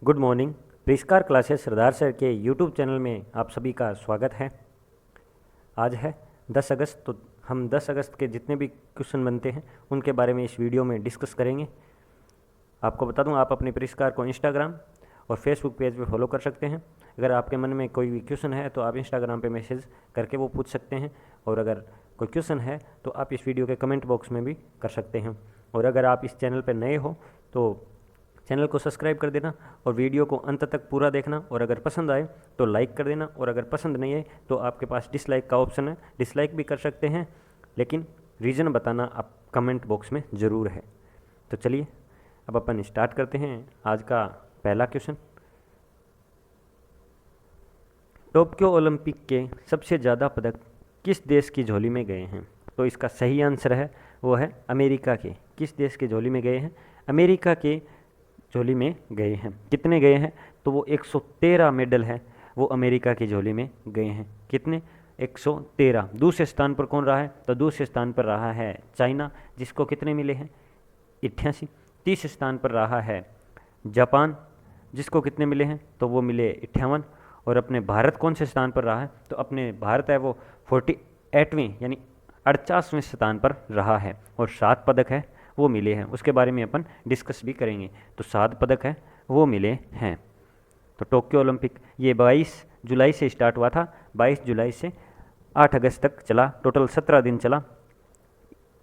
Good morning. प्रिस्कार classes Sardar sir के YouTube channel में आप सभी का स्वागत है। आज है 10 अगस्त, तो हम 10 अगस्त के जितने भी क्वेश्चन बनते हैं उनके बारे में इस वीडियो में डिस्कस करेंगे। आपको बता दूं, आप अपने प्रिस्कार को इंस्टाग्राम और फेसबुक पेज पे फॉलो कर सकते हैं। अगर आपके मन में कोई भी क्वेश्चन है तो आप इंस्टाग्राम पे मैसेज करके वो पूछ सकते हैं, और अगर कोई क्वेश्चन है तो आप इस वीडियो के कमेंट बॉक्स में भी कर सकते हैं। और अगर आप इस चैनल पर नए हो तो चैनल को सब्सक्राइब कर देना और वीडियो को अंत तक पूरा देखना, और अगर पसंद आए तो लाइक कर देना, और अगर पसंद नहीं आए तो आपके पास डिसलाइक का ऑप्शन है, डिसलाइक भी कर सकते हैं, लेकिन रीज़न बताना आप कमेंट बॉक्स में ज़रूर है। तो चलिए अब अपन स्टार्ट करते हैं आज का पहला क्वेश्चन। टोक्यो ओलंपिक के सबसे ज़्यादा पदक किस देश की झोली में गए हैं? तो इसका सही आंसर है वो है अमेरिका के। किस देश के झोली में गए हैं? अमेरिका के झोली में गए हैं। कितने गए हैं? तो वो 113 मेडल है वो अमेरिका की झोली में गए हैं। कितने? 113। दूसरे स्थान पर कौन रहा है? तो दूसरे स्थान पर रहा है चाइना, जिसको कितने मिले हैं? 88। तीसरे स्थान पर रहा है जापान, जिसको कितने मिले हैं? तो वो मिले 58। और अपने भारत कौन से स्थान पर रहा है? तो अपने भारत है वो 48वें यानी 48वें स्थान पर रहा है, और 7 पदक है वो मिले हैं। उसके बारे में अपन डिस्कस भी करेंगे। तो 7 पदक है वो मिले हैं। तो टोक्यो ओलंपिक ये 22 जुलाई से स्टार्ट हुआ था। 22 जुलाई से 8 अगस्त तक चला। टोटल 17 दिन चला।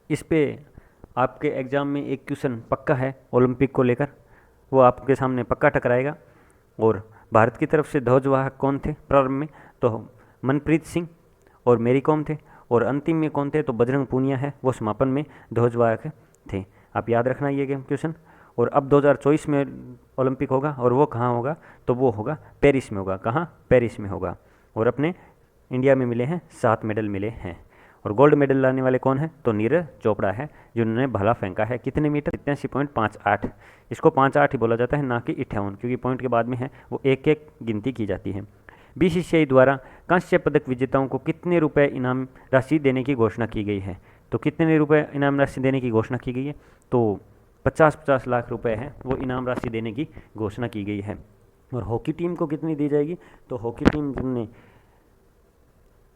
इस पे आपके एग्ज़ाम में एक क्वेश्चन पक्का है ओलंपिक को लेकर, वो आपके सामने पक्का टकराएगा। और भारत की तरफ से ध्वजवाहक कौन थे प्रारंभ में? तो मनप्रीत सिंह और मेरी कॉम थे। और अंतिम में कौन थे? तो बजरंग पूनिया है, वो समापन में ध्वजवाहक थे। आप याद रखना ये क्वेश्चन। और अब 2024 में ओलंपिक होगा, और वो कहाँ होगा? तो वो होगा पेरिस में होगा। कहाँ? पेरिस में होगा। और अपने इंडिया में मिले हैं 7 मेडल मिले हैं। और गोल्ड मेडल लाने वाले कौन है? तो नीरज चोपड़ा है, जिन्होंने भाला फेंका है। कितने मीटर? 87.58। इसको 58 ही बोला जाता है, ना कि 58, क्योंकि पॉइंट के बाद में है वो एक एक गिनती की जाती है। बीसीसीआई द्वारा कांस्य पदक विजेताओं को कितने रुपए इनाम राशि देने की घोषणा की गई है? तो कितने रुपए इनाम राशि देने की घोषणा की गई है? तो 50-50 लाख रुपए है वो इनाम राशि देने की घोषणा की गई है। और हॉकी टीम को कितनी दी जाएगी? तो हॉकी टीम जिनने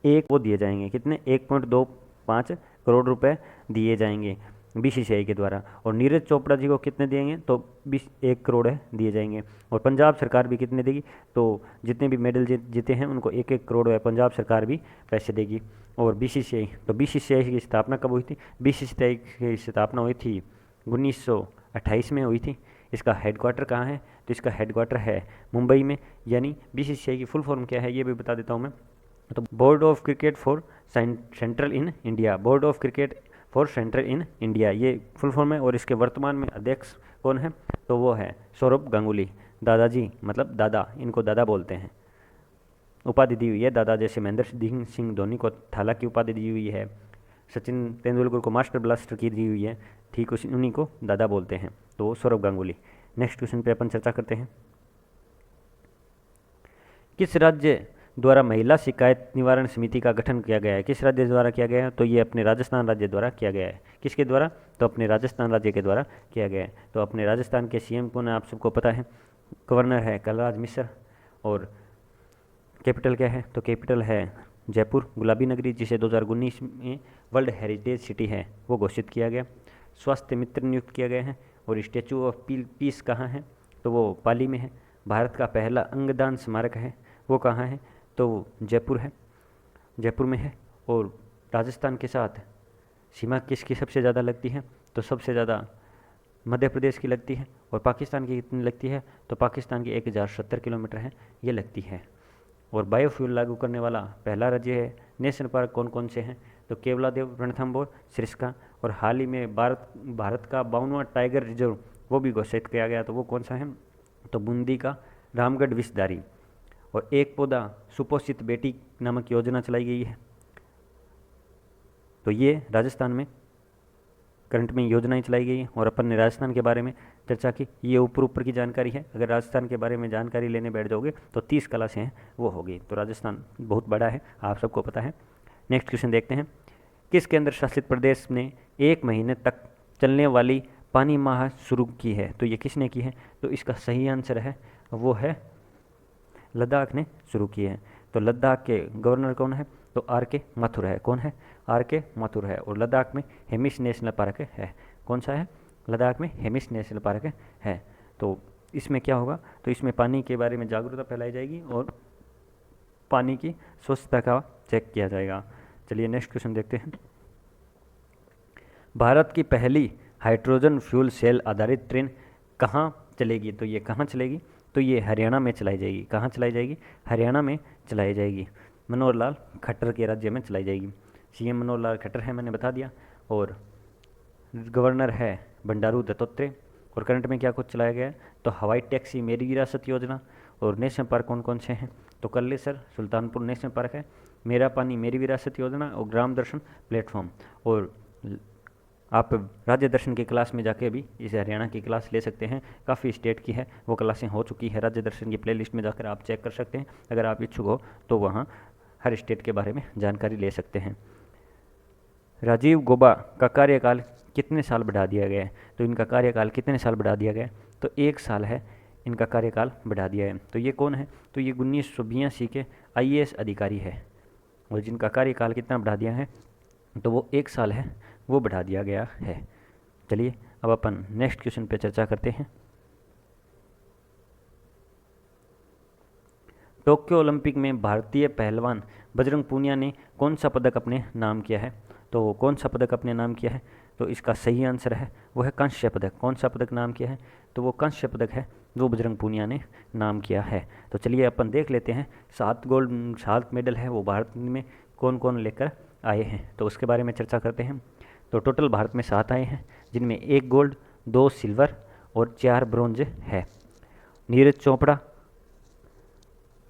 एक वो दिए जाएंगे, कितने? 1.25 करोड़ रुपए दिए जाएंगे बीसीसीआई के द्वारा। और नीरज चोपड़ा जी को कितने देंगे? तो 1 करोड़ है दिए जाएंगे। और पंजाब सरकार भी कितने देगी? तो जितने भी मेडल जीते हैं उनको 1-1 करोड़ है पंजाब सरकार भी पैसे देगी। और बीसीसीआई, तो बीसीसीआई की स्थापना कब हुई थी? बीसीसीआई की स्थापना हुई थी 1928 में हुई थी। इसका हेडक्वार्टर कहाँ है? तो इसका हेडक्वार्टर है मुंबई में। यानी बीसीसीआई की फुल फॉर्म क्या है ये भी बता देता हूँ मैं। तो board of cricket for central in India, board of cricket for central in India, ये फुल फॉर्म है। और इसके वर्तमान में अध्यक्ष कौन है? तो वो है सौरभ गांगुली। दादाजी मतलब दादा, इनको दादा बोलते हैं। उपाधि दी हुई है दादा, जैसे महेंद्र सिंह धोनी को थाला की उपाधि दी हुई है, सचिन तेंदुलकर को मास्टर ब्लास्टर की दी हुई है, ठीक उन्हीं को दादा बोलते हैं। तो सौरभ गांगुली। नेक्स्ट क्वेश्चन पे अपन चर्चा करते हैं। किस राज्य द्वारा महिला शिकायत निवारण समिति का गठन किया गया है? किस राज्य द्वारा किया गया है? तो ये अपने राजस्थान राज्य द्वारा किया गया है। किसके द्वारा? तो अपने राजस्थान राज्य के द्वारा किया गया है। तो अपने राजस्थान के सीएम कौन है? आप सबको पता है, गवर्नर है कलराज मिश्र। और कैपिटल क्या है? तो कैपिटल है जयपुर, गुलाबी नगरी, जिसे 2019 में वर्ल्ड हेरिटेज सिटी है वो घोषित किया गया। स्वास्थ्य मित्र नियुक्त किया गया है। और स्टैचू ऑफ पीस कहाँ है? तो वो पाली में है। भारत का पहला अंगदान स्मारक है वो कहाँ है? तो जयपुर है, जयपुर में है। और राजस्थान के साथ सीमा किसकी सबसे ज़्यादा लगती है? तो सबसे ज़्यादा मध्य प्रदेश की लगती है। और पाकिस्तान की कितनी लगती है? तो पाकिस्तान की 1070 किलोमीटर है ये लगती है। और बायोफ्यूल लागू करने वाला पहला राज्य है। नेशनल पार्क कौन कौन से हैं? तो केवलादेव, रणथंभौर, सिरस्का। और हाल ही में भारत का 52वां टाइगर रिजर्व वो भी घोषित किया गया। तो वो कौन सा है? तो बूंदी का रामगढ़ विषधारी। और एक पौधा सुपोषित बेटी नामक योजना चलाई गई है। तो ये राजस्थान में करंट में योजनाएं चलाई गई हैं। और अपन ने राजस्थान के बारे में चर्चा की। ये ऊपर की जानकारी है। अगर राजस्थान के बारे में जानकारी लेने बैठ जाओगे तो 30 क्लासें हैं वो होगी। तो राजस्थान बहुत बड़ा है, आप सबको पता है। नेक्स्ट क्वेश्चन देखते हैं। किस केंद्र शासित प्रदेश ने 1 महीने तक चलने वाली पानी माह शुरू की है? तो ये किसने की है? तो इसका सही आंसर है वो है लद्दाख ने शुरू की है। तो लद्दाख के गवर्नर कौन है? तो आर के माथुर है। कौन है? आर के माथुर है। और लद्दाख में हेमिस नेशनल पार्क है। कौन सा है? लद्दाख में हेमिस नेशनल पार्क है। तो इसमें क्या होगा? तो इसमें पानी के बारे में जागरूकता फैलाई जाएगी और पानी की स्वच्छता का चेक किया जाएगा। चलिए नेक्स्ट क्वेश्चन देखते हैं। भारत की पहली हाइड्रोजन फ्यूल सेल आधारित ट्रेन कहाँ चलेगी? तो ये कहाँ चलेगी? तो ये हरियाणा में चलाई जाएगी। कहाँ चलाई जाएगी? हरियाणा में चलाई जाएगी। मनोहर लाल खट्टर के राज्य में चलाई जाएगी। सीएम मनोहर लाल खट्टर है, मैंने बता दिया। और गवर्नर है बंडारू दत्तात्रेय। और करंट में क्या कुछ चलाया गया है? तो हवाई टैक्सी मेरी विरासत योजना। और नेशनल पार्क कौन कौन से हैं? तो कल्लेसर सुल्तानपुर नेशनल पार्क है, मेरा पानी मेरी विरासत योजना और ग्राम दर्शन प्लेटफॉर्म। और आप राज्य दर्शन की क्लास में जाके भी इस हरियाणा की क्लास ले सकते हैं। काफ़ी स्टेट की है, वो क्लासें हो चुकी है। राज्य दर्शन की प्लेलिस्ट में जाकर आप चेक कर सकते हैं। अगर आप इच्छुक हो तो वहाँ हर स्टेट के बारे में जानकारी ले सकते हैं। राजीव गौबा का कार्यकाल कितने साल बढ़ा दिया गया है? तो इनका कार्यकाल कितने साल बढ़ा दिया गया है? तो 1 साल है इनका कार्यकाल बढ़ा दिया है। तो ये कौन है? तो ये 1982 के IAS अधिकारी है। और जिनका कार्यकाल कितना बढ़ा दिया है? तो वो 1 साल है, वो बढ़ा दिया गया है। चलिए अब अपन नेक्स्ट क्वेश्चन पे चर्चा करते हैं। टोक्यो ओलंपिक में भारतीय पहलवान बजरंग पूनिया ने कौन सा पदक अपने नाम किया है? तो कौन सा पदक अपने नाम किया है? तो इसका सही आंसर है वो है कांस्य पदक। कौन सा पदक नाम किया है? तो वो कांस्य पदक है जो बजरंग पूनिया ने नाम किया है। तो चलिए अपन देख लेते हैं 7 मेडल है वो भारत में कौन कौन लेकर आए हैं, तो उसके बारे में चर्चा करते हैं। तो टोटल भारत में 7 आए हैं, जिनमें 1 गोल्ड, 2 सिल्वर और 4 ब्रोंज है। नीरज चोपड़ा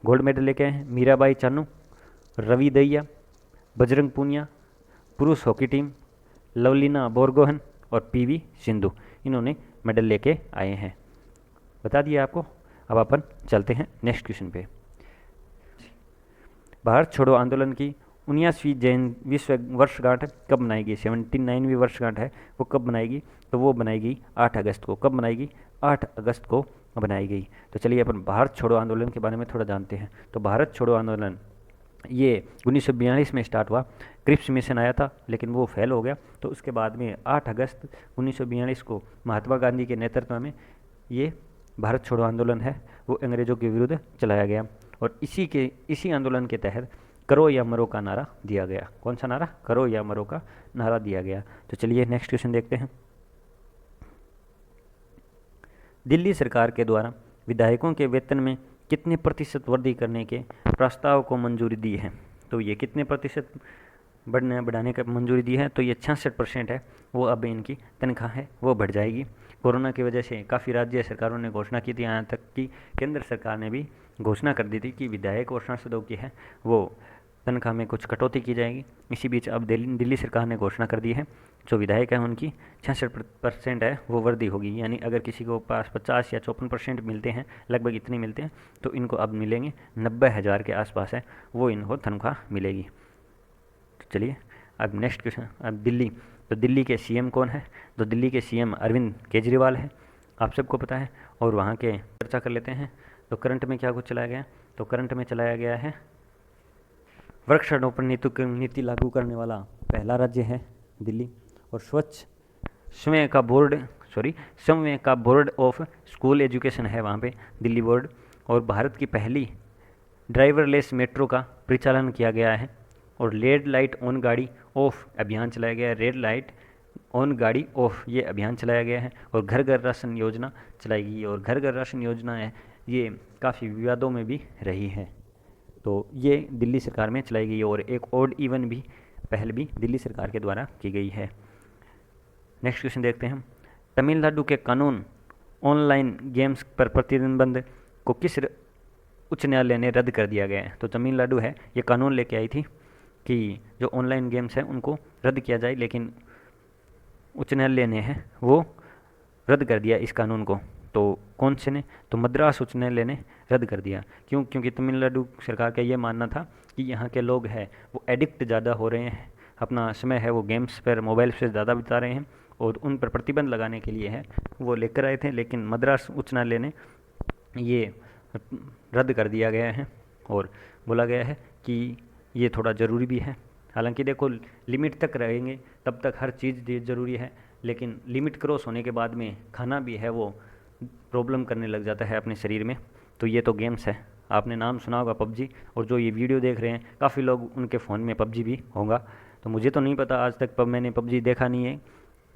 गोल्ड मेडल लेके आए हैं, मीराबाई चानू, रवि दहिया, बजरंग पूनिया, पुरुष हॉकी टीम, लवलीना बोरगोहन और PV सिंधु, इन्होंने मेडल लेके आए हैं। बता दिया आपको। अब अपन चलते हैं नेक्स्ट क्वेश्चन पे। भारत छोड़ो आंदोलन की 19वीं जैन विश्व वर्षगांठ कब मनाएगी? 79वीं वर्षगांठ है, वो कब बनाएगी? तो वो बनाएगी 8 अगस्त को। कब बनाएगी? 8 अगस्त को बनाई गई। तो चलिए अपन भारत छोड़ो आंदोलन के बारे में थोड़ा जानते हैं। तो भारत छोड़ो आंदोलन ये 1942 में स्टार्ट हुआ। क्रिप्स मिशन आया था लेकिन वो फेल हो गया। तो उसके बाद में 8 अगस्त 1942 को महात्मा गांधी के नेतृत्व में ये भारत छोड़ो आंदोलन है वो अंग्रेज़ों के विरुद्ध चलाया गया। और इसी आंदोलन के तहत करो या मरो का नारा दिया गया। कौन सा नारा? करो या मरो का नारा दिया गया। तो चलिए नेक्स्ट क्वेश्चन देखते हैं। दिल्ली सरकार के द्वारा विधायकों के वेतन में कितने प्रतिशत वृद्धि करने के प्रस्ताव को मंजूरी दी है? तो ये कितने प्रतिशत बढ़ाने का मंजूरी दी है? तो ये 66% है, वो अब इनकी तनख्वाह है वो बढ़ जाएगी। कोरोना की वजह से काफ़ी राज्य सरकारों ने घोषणा की थी, यहाँ तक कि केंद्र सरकार ने भी घोषणा कर दी थी कि विधायक और सांसदों की है वो तनख्वाह में कुछ कटौती की जाएगी। इसी बीच अब दिल्ली सरकार ने घोषणा कर दी है जो विधायक हैं उनकी 66% है वो वृद्धि होगी। यानी अगर किसी को पास 50 या 54% मिलते हैं, लगभग इतने मिलते हैं, तो इनको अब मिलेंगे 90,000 के आसपास है वो इनको तनख्वाह मिलेगी। तो चलिए अब नेक्स्ट क्वेश्चन। अब दिल्ली, तो दिल्ली के CM कौन है? तो दिल्ली के CM अरविंद केजरीवाल है, आप सबको पता है। और वहाँ के चर्चा कर लेते हैं। तो करंट में क्या कुछ चलाया गया? तो करंट में चलाया गया है वृक्षारोपण नीति लागू करने वाला पहला राज्य है दिल्ली। और स्वयं का बोर्ड ऑफ स्कूल एजुकेशन है वहाँ पे दिल्ली बोर्ड। और भारत की पहली ड्राइवरलेस मेट्रो का परिचालन किया गया है। और रेड लाइट ऑन गाड़ी ऑफ अभियान चलाया गया है। रेड लाइट ऑन गाड़ी ऑफ ये अभियान चलाया गया है। और घर घर राशन योजना चलाई गई है। और घर घर राशन योजना है ये काफ़ी विवादों में भी रही है, तो ये दिल्ली सरकार में चलाई गई है। और एक ऑड इवन भी पहल भी दिल्ली सरकार के द्वारा की गई है। नेक्स्ट क्वेश्चन देखते हैं। तमिलनाडु के कानून ऑनलाइन गेम्स पर प्रतिबंध को किस उच्च न्यायालय ने रद्द कर दिया गया है? तो तमिलनाडु है ये कानून लेके आई थी कि जो ऑनलाइन गेम्स हैं उनको रद्द किया जाए, लेकिन उच्च न्यायालय ने है वो रद्द कर दिया इस कानून को। तो कौन से ने? तो मद्रास उच्च न्यायालय ने रद्द कर दिया। क्यों? क्योंकि तमिलनाडु सरकार का ये मानना था कि यहाँ के लोग हैं वो एडिक्ट ज़्यादा हो रहे हैं, अपना समय है वो गेम्स पर मोबाइल से ज़्यादा बिता रहे हैं, और उन पर प्रतिबंध लगाने के लिए है वो लेकर आए थे। लेकिन मद्रास उच्च न्यायालय ने ये रद्द कर दिया गया है और बोला गया है कि ये थोड़ा ज़रूरी भी है। हालांकि देखो लिमिट तक रहेंगे तब तक हर चीज़ ज़रूरी है, लेकिन लिमिट क्रॉस होने के बाद में खाना भी है वो प्रॉब्लम करने लग जाता है अपने शरीर में। तो ये तो गेम्स है, आपने नाम सुना होगा पबजी, और जो ये वीडियो देख रहे हैं काफ़ी लोग उनके फ़ोन में पबजी भी होगा। तो मुझे तो नहीं पता, आज तक मैंने पबजी देखा नहीं है,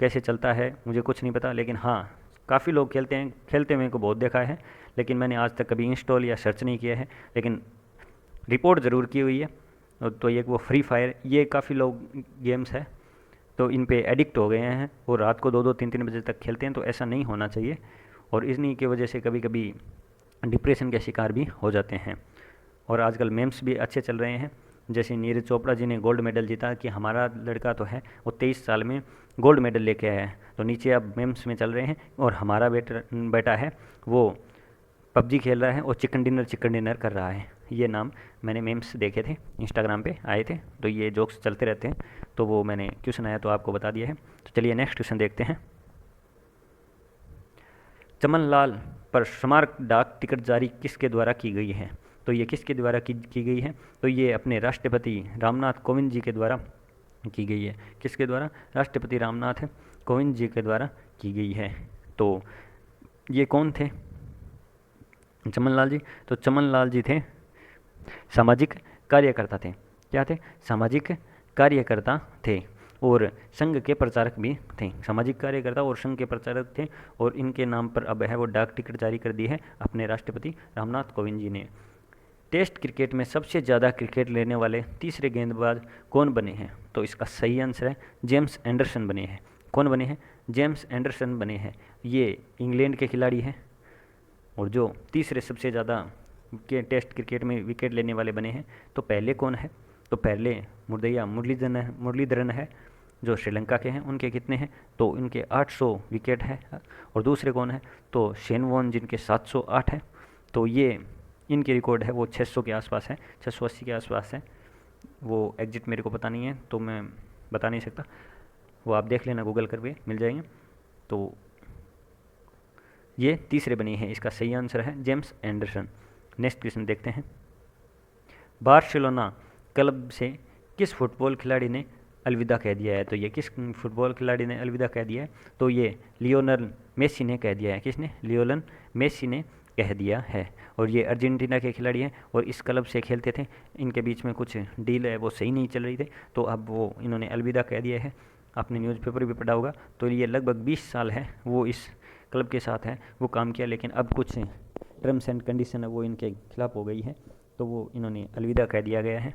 कैसे चलता है मुझे कुछ नहीं पता, लेकिन हाँ काफ़ी लोग खेलते हैं, खेलते हुए को बहुत देखा है, लेकिन मैंने आज तक कभी इंस्टॉल या सर्च नहीं किया है, लेकिन रिपोर्ट ज़रूर की हुई है। तो ये वो फ्री फायर, ये काफ़ी लोग गेम्स है तो इन पे एडिक्ट हो गए हैं और रात को 2-2 3-3 बजे तक खेलते हैं। तो ऐसा नहीं होना चाहिए और इन्हीं की वजह से कभी कभी डिप्रेशन के शिकार भी हो जाते हैं। और आजकल मेम्स भी अच्छे चल रहे हैं, जैसे नीरज चोपड़ा जी ने गोल्ड मेडल जीता कि हमारा लड़का तो है वो 23 साल में गोल्ड मेडल लेके आया है। तो नीचे अब मेम्स में चल रहे हैं और हमारा बेटा है वो पबजी खेल रहा है और चिकन डिनर कर रहा है। ये नाम मैंने मेम्स देखे थे, इंस्टाग्राम पे आए थे, तो ये जोक्स चलते रहते हैं, तो वो मैंने क्वेश्चन आया तो आपको बता दिया है। तो चलिए नेक्स्ट क्वेश्चन देखते हैं। चमन लाल पर स्मारक डाक टिकट जारी किसके द्वारा की गई है? तो ये किसके द्वारा की गई है? तो ये अपने राष्ट्रपति रामनाथ कोविंद जी के द्वारा की गई है। किसके द्वारा? राष्ट्रपति रामनाथ कोविंद जी के द्वारा की गई है। तो ये कौन थे चमन लाल जी? तो चमन लाल जी थे सामाजिक कार्यकर्ता थे। क्या थे? सामाजिक कार्यकर्ता थे और संघ के प्रचारक भी थे। सामाजिक कार्यकर्ता और संघ के प्रचारक थे और इनके नाम पर अब है वो डाक टिकट जारी कर दी है अपने राष्ट्रपति रामनाथ कोविंद जी ने। टेस्ट क्रिकेट में सबसे ज़्यादा क्रिकेट लेने वाले तीसरे गेंदबाज कौन बने हैं? तो इसका सही आंसर है जेम्स एंडरसन बने हैं। कौन बने हैं? जेम्स एंडरसन बने हैं। ये इंग्लैंड के खिलाड़ी हैं और जो तीसरे सबसे ज़्यादा के टेस्ट क्रिकेट में विकेट लेने वाले बने हैं। तो पहले कौन है? तो पहले मुरलीधरन है जो श्रीलंका के हैं, उनके कितने हैं? तो इनके 800 विकेट है। और दूसरे कौन है? तो शेन वॉर्न जिनके 708 है। तो ये इनकी रिकॉर्ड है वो 600 के आसपास है, 680 के आसपास है। वो एग्जिट मेरे को पता नहीं है तो मैं बता नहीं सकता, वो आप देख लेना, गूगल करके मिल जाएंगे। तो ये तीसरे बने हैं, इसका सही आंसर है जेम्स एंडरसन। नेक्स्ट क्वेश्चन देखते हैं। बार्सिलोना क्लब से किस फुटबॉल खिलाड़ी ने अलविदा कह दिया है? तो ये किस फुटबॉल खिलाड़ी ने अलविदा कह दिया है? तो ये लियोनेल मेसी ने कह दिया है। किसने? लियोनेल मेसी ने कह दिया है। और ये अर्जेंटीना के खिलाड़ी हैं और इस क्लब से खेलते थे, इनके बीच में कुछ डील है वो सही नहीं चल रही थी, तो अब वो इन्होंने अलविदा कह दिया है। आपने न्यूज़पेपर भी पढ़ा होगा। तो ये लगभग 20 साल है वो इस क्लब के साथ है वो काम किया, लेकिन अब कुछ टर्म्स एंड कंडीशन है वो इनके खिलाफ हो गई है, तो वो इन्होंने अलविदा कह दिया गया है।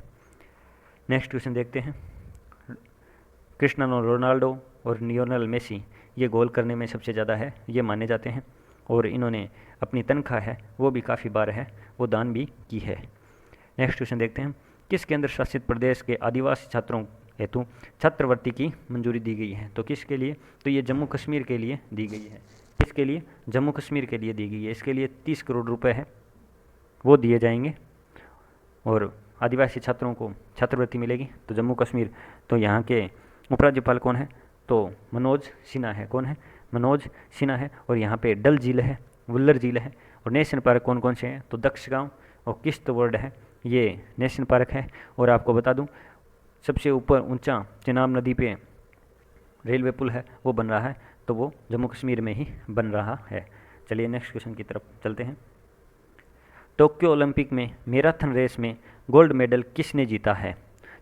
नेक्स्ट क्वेश्चन देखते हैं। क्रिस्टियानो रोनाल्डो और लियोनेल मेसी ये गोल करने में सबसे ज़्यादा है ये माने जाते हैं और इन्होंने अपनी तनख्वाह है वो भी काफ़ी बार है वो दान भी की है। नेक्स्ट क्वेश्चन देखते हैं। किस केंद्र शासित प्रदेश के आदिवासी छात्रों हेतु छात्रवृत्ति की मंजूरी दी गई है? तो किसके लिए? तो ये जम्मू कश्मीर के लिए दी गई है। किसके लिए? जम्मू कश्मीर के लिए दी गई है। इसके लिए 30 करोड़ रुपए है वो दिए जाएंगे और आदिवासी छात्रों को छात्रवृत्ति मिलेगी। तो जम्मू कश्मीर, तो यहाँ के उपराज्यपाल कौन है? तो मनोज सिन्हा है। कौन है? मनोज सिन्हा है। और यहाँ पे डल झील है, वुल्लर झील है। और नेशनल पार्क कौन कौन से हैं? तो दक्ष गाँव और किश्तवाड़ है, ये नेशनल पार्क है। और आपको बता दूं सबसे ऊपर ऊंचा चिनाब नदी पे रेलवे पुल है वो बन रहा है, तो वो जम्मू कश्मीर में ही बन रहा है। चलिए नेक्स्ट क्वेश्चन की तरफ चलते हैं। टोक्यो ओलंपिक में मैराथन रेस में गोल्ड मेडल किसने जीता है?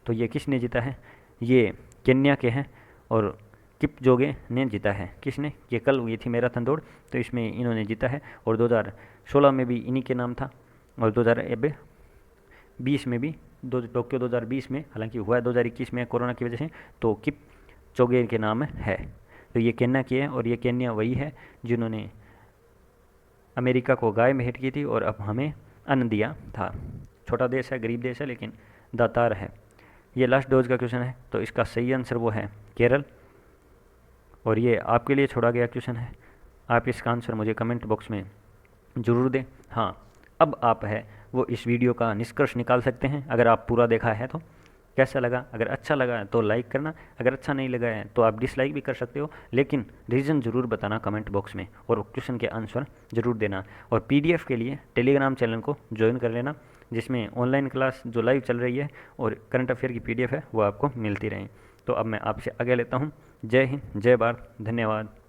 तो ये किसने जीता है? ये केन्या के हैं और किपजोगे ने जीता है। किसने? ये कल हुई थी मैराथन दौड़, तो इसमें इन्होंने जीता है। और 2016 में भी इन्हीं के नाम था और 2020 में भी टोक्यो 2020 में, हालांकि हुआ है 2021 में कोरोना की वजह से, तो किपचोगे के नाम है। तो ये केन्या की है और ये केन्या वही है जिन्होंने अमेरिका को गाय भेंट की थी और अब हमें अन्न दिया था। छोटा देश है, गरीब देश है, लेकिन दातार है। ये लास्ट डोज का क्वेश्चन है, तो इसका सही आंसर वो है केरल। और ये आपके लिए छोड़ा गया क्वेश्चन है, आप इसका आंसर मुझे कमेंट बॉक्स में ज़रूर दें। हाँ, अब आप है वो इस वीडियो का निष्कर्ष निकाल सकते हैं अगर आप पूरा देखा है तो। कैसा लगा? अगर अच्छा लगा है तो लाइक करना, अगर अच्छा नहीं लगा है तो आप डिसलाइक भी कर सकते हो, लेकिन रीज़न ज़रूर बताना कमेंट बॉक्स में और क्वेश्चन के आंसर ज़रूर देना। और पीडीएफ के लिए टेलीग्राम चैनल को ज्वाइन कर लेना, जिसमें ऑनलाइन क्लास जो लाइव चल रही है और करंट अफेयर की पीडीएफ है वो आपको मिलती रहें। तो अब मैं आपसे आगे लेता हूँ। जय हिंद, जय भारत, धन्यवाद।